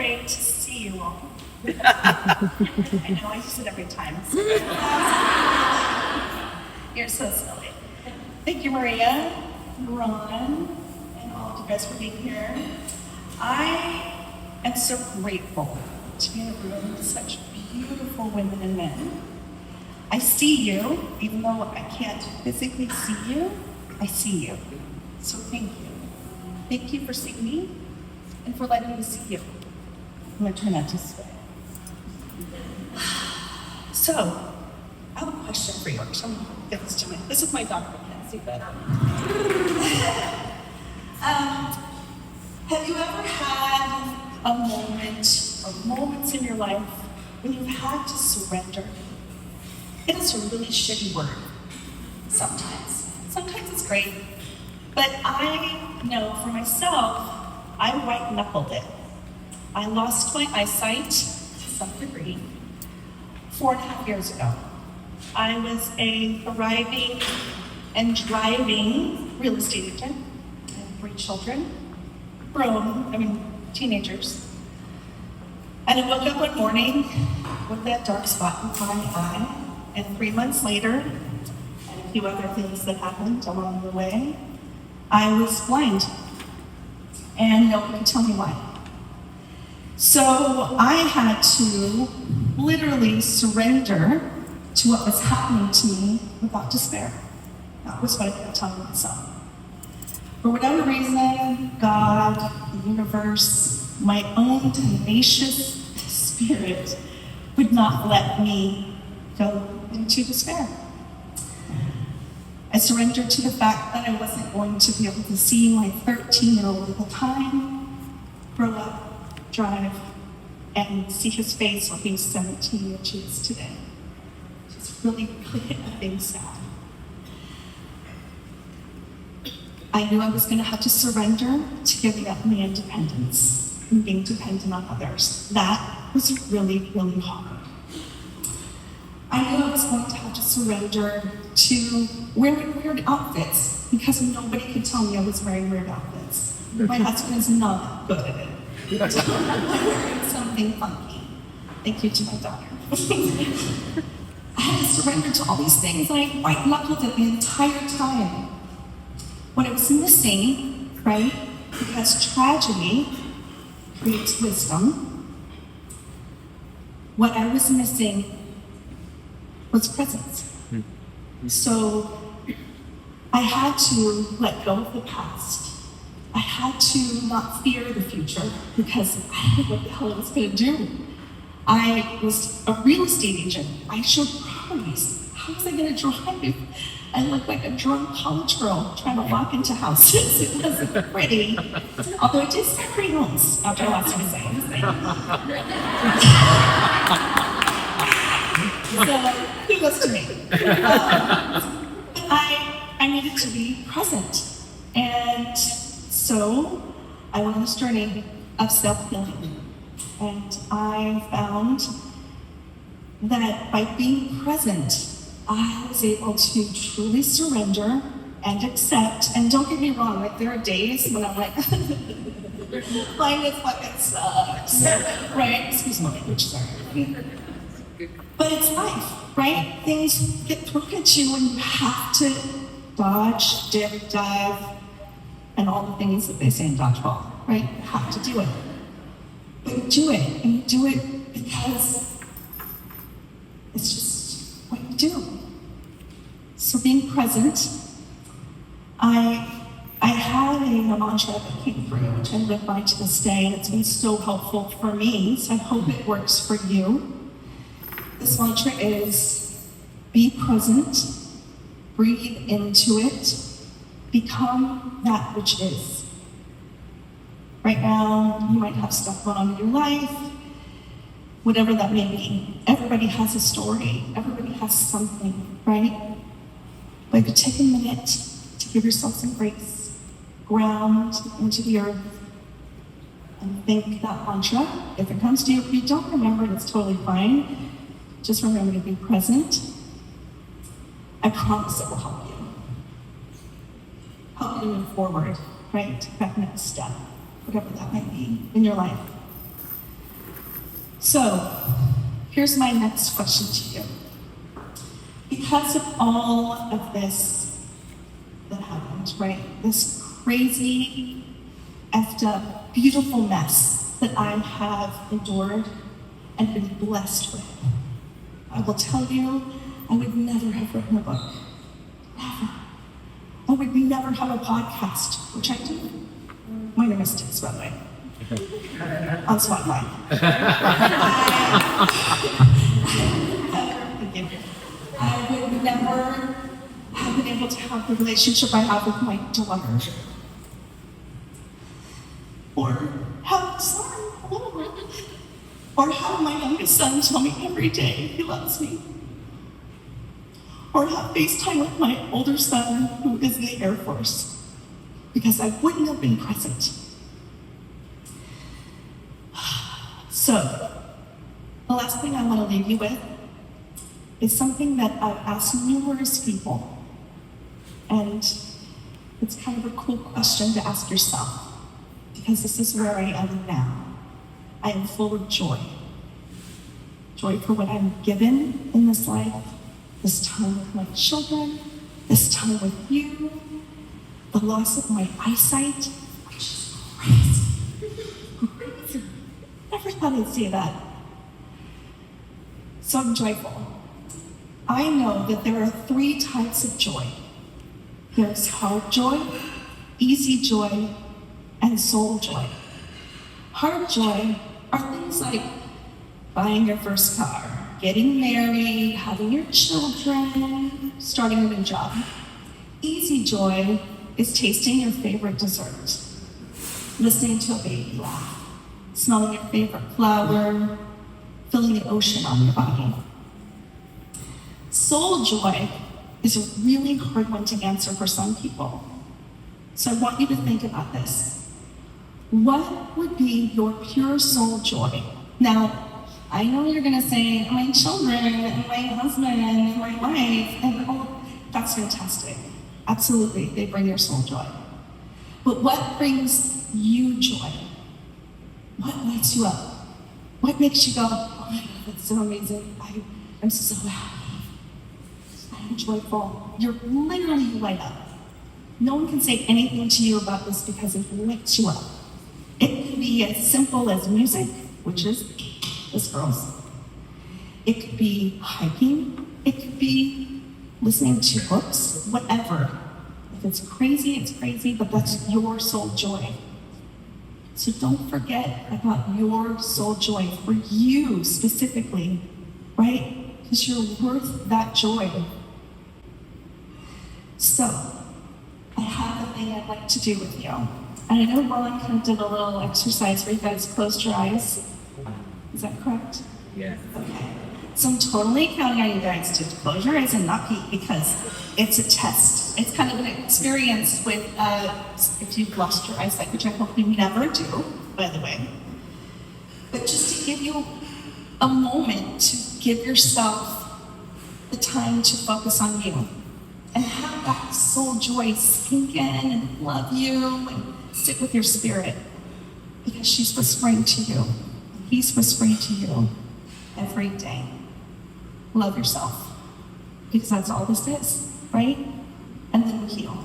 great to see you all. I know I use it every time. You're so silly. Thank you, Maria, Ron, and all of you guys for being here. I am so grateful to be in a room with such beautiful women and men. I see you, even though I can't physically see you, I see you. So thank you. Thank you for seeing me and for letting me see you. I'm gonna try not to sweat. So, I have a question for you. This is my doctor, I can't see better. Have you ever had a moment or moments in your life when you've had to surrender? It is a really shitty word sometimes. Sometimes it's great. But I know for myself, I white-knuckled it. I lost my eyesight to some degree 4.5 years ago. I was a thriving and driving real estate agent. I have 3 children, teenagers. And I woke up one morning with that dark spot in my eye, and 3 months later, and a few other things that happened along the way, I was blind, and nobody could tell me why. So I had to literally surrender to what was happening to me without despair. That was what I kept telling myself. For whatever reason, God, the universe, my own tenacious spirit would not let me go into despair. I surrendered to the fact that I wasn't going to be able to see my 13-year-old at the time grow up, drive, and see his face when he's 17, which he is today. It's really, really a big sad. I knew I was going to have to surrender to giving up my independence and being dependent on others. That was really, really hard. I knew I was going to have to surrender to wearing weird outfits because nobody could tell me I was wearing weird outfits. My husband is not good at it. I'm wearing something funky. Thank you to my daughter. I had to surrender to all these things, and I white-knuckled it the entire time. What I was missing, right, because tragedy creates wisdom, what I was missing was presence. So I had to let go of the past. I had to not fear the future because I didn't know what the hell I was going to do. I was a real estate agent. I showed properties. How was I going to drive? I looked like a drunk college girl trying to walk into houses. It wasn't pretty. Although I did sell 3 homes after last time So, kudos to me. But I needed to be present. And so I went on this journey of self-healing. And I found that by being present, I was able to truly surrender and accept. And don't get me wrong, like there are days when I'm like, life fucking sucks, right? Excuse my language, sorry. But it's life, right? Things get thrown at you and you have to dodge, dip, dive, and all the things that they say in dodgeball, right? You have to do it. But you do it, and you do it because it's just what you do. So being present, I had a mantra that came through, which I live by to this day, and it's been so helpful for me, so I hope it works for you. This mantra is, be present, breathe into it, become that which is. Right now, you might have stuff going on in your life, whatever that may be. Everybody has a story, everybody has something, right? But if you take a minute to give yourself some grace, ground into the earth, and think that mantra. If it comes to you, if you don't remember it, it's totally fine. Just remember to be present. I promise it will help you. Help you move forward, right? That next step, whatever that might be in your life. So, here's my next question to you. Because of all of this that happened, right? This crazy, effed up, beautiful mess that I have endured and been blessed with, I will tell you, I would never have written a book. Never. I would never have a podcast, which I do. Minor mistakes, by the way. On Spotify. I would never have been able to have the relationship I have with my daughter. Or have, or have my youngest son tell me every day he loves me. Or have FaceTime with my older son who is in the Air Force, because I wouldn't have been present. So, the last thing I want to leave you with is something that I've asked numerous people, and it's kind of a cool question to ask yourself, because this is where I am now. I am full of joy. Joy for what I'm given in this life, this time with my children, this time with you, the loss of my eyesight, which is crazy. Never thought I'd say that. So I'm joyful. I know that there are 3 types of joy. There's hard joy, easy joy, and soul joy. Hard joy are things like buying your first car, getting married, having your children, starting a new job. Easy joy is tasting your favorite dessert, listening to a baby laugh, smelling your favorite flower, feeling the ocean on your body. Soul joy is a really hard one to answer for some people. So I want you to think about this. What would be your pure soul joy? Now, I know you're gonna say, my children, and my husband, and my wife, and all, that's fantastic. Absolutely, they bring your soul joy. But what brings you joy? What lights you up? What makes you go, oh my God, that's so amazing. I'm so happy. I'm joyful. You're literally light up. No one can say anything to you about this because it lights you up. It can be as simple as music, which is this girl's. It could be hiking. It could be listening to books, whatever. If it's crazy, but that's your soul joy. So don't forget about your soul joy for you specifically, right? Because you're worth that joy. So, I have a thing I'd like to do with you. And I know Ron kind of did a little exercise where you guys closed your eyes. Is that correct? Yeah. Okay. So I'm totally counting on you guys to close your eyes and not peek, because it's a test. It's kind of an experience with, if you've lost your eyesight, which I hope you never do, by the way. But just to give you a moment to give yourself the time to focus on you and have that soul joy sink in and love you and sit with your spirit, because she's whispering to you. He's whispering to you every day. Love yourself, because that's all this is, right? And then we heal.